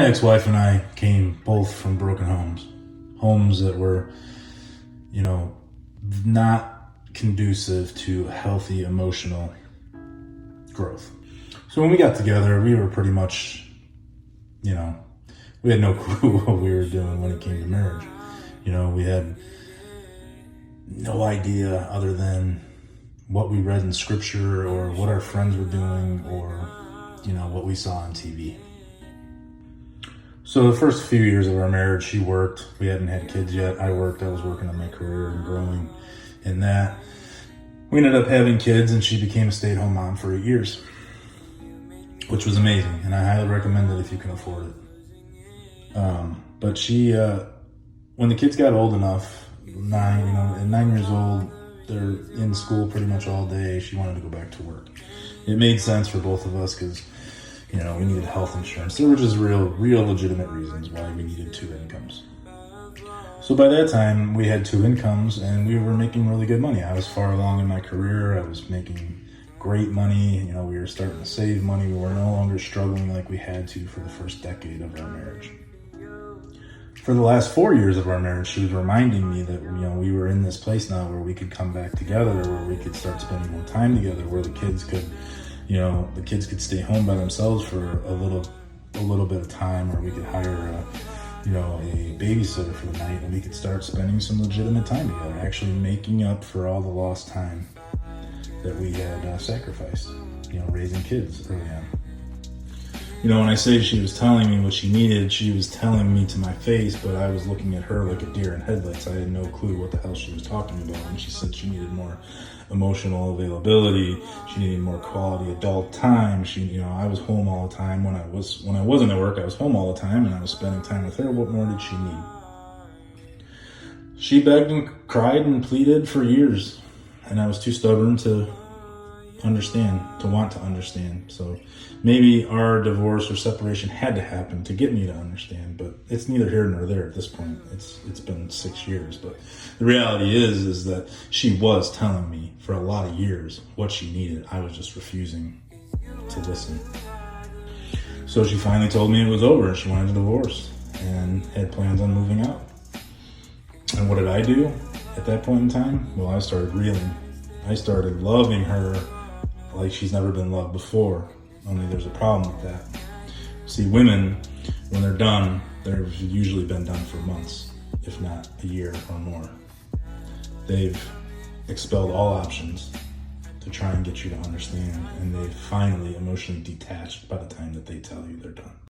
my ex-wife and I came both from broken homes. Homes that were, not conducive to healthy emotional growth. So when we got together, we were pretty much, we had no clue what we were doing when it came to marriage. We had no idea other than what we read in scripture or what our friends were doing or, what we saw on TV. So the first few years of our marriage, she worked. We hadn't had kids yet. I worked. I was working on my career and growing in that. We ended up having kids and she became a stay-at-home mom for 8 years, which was amazing. And I highly recommend it if you can afford it. But she, when the kids got old enough, 9 years old, they're in school pretty much all day. She wanted to go back to work. It made sense for both of us because, we needed health insurance. There were just real legitimate reasons why we needed 2 incomes. So by that time, we had 2 incomes and we were making really good money. I was far along in my career. I was making great money. We were starting to save money. We were no longer struggling like we had to for the first decade of our marriage. For the last 4 years of our marriage, she was reminding me that, we were in this place now where we could come back together, where we could start spending more time together, where the kids could stay home by themselves for a little bit of time, or we could hire a babysitter for the night and we could start spending some legitimate time together, actually making up for all the lost time that we had sacrificed, raising kids early on. When I say she was telling me what she needed, she was telling me to my face, but I was looking at her like a deer in headlights. I had no clue what the hell she was talking about. And she said she needed more emotional availability. She needed more quality adult time. I was home all the time. When I wasn't at work, I was home all the time and I was spending time with her. What more did she need? She begged and cried and pleaded for years, and I was too stubborn to want to understand. So maybe our divorce or separation had to happen to get me to understand, but it's neither here nor there at this point. It's been 6 years, but the reality is that she was telling me for a lot of years what she needed. I was just refusing to listen. So she finally told me it was over and she wanted a divorce and had plans on moving out. And what did I do at that point in time? Well, I started reeling. I started loving her like she's never been loved before. Only there's a problem with that. See, women, when they're done, they've usually been done for months, if not a year or more. They've expelled all options to try and get you to understand, and they've finally emotionally detached by the time that they tell you they're done.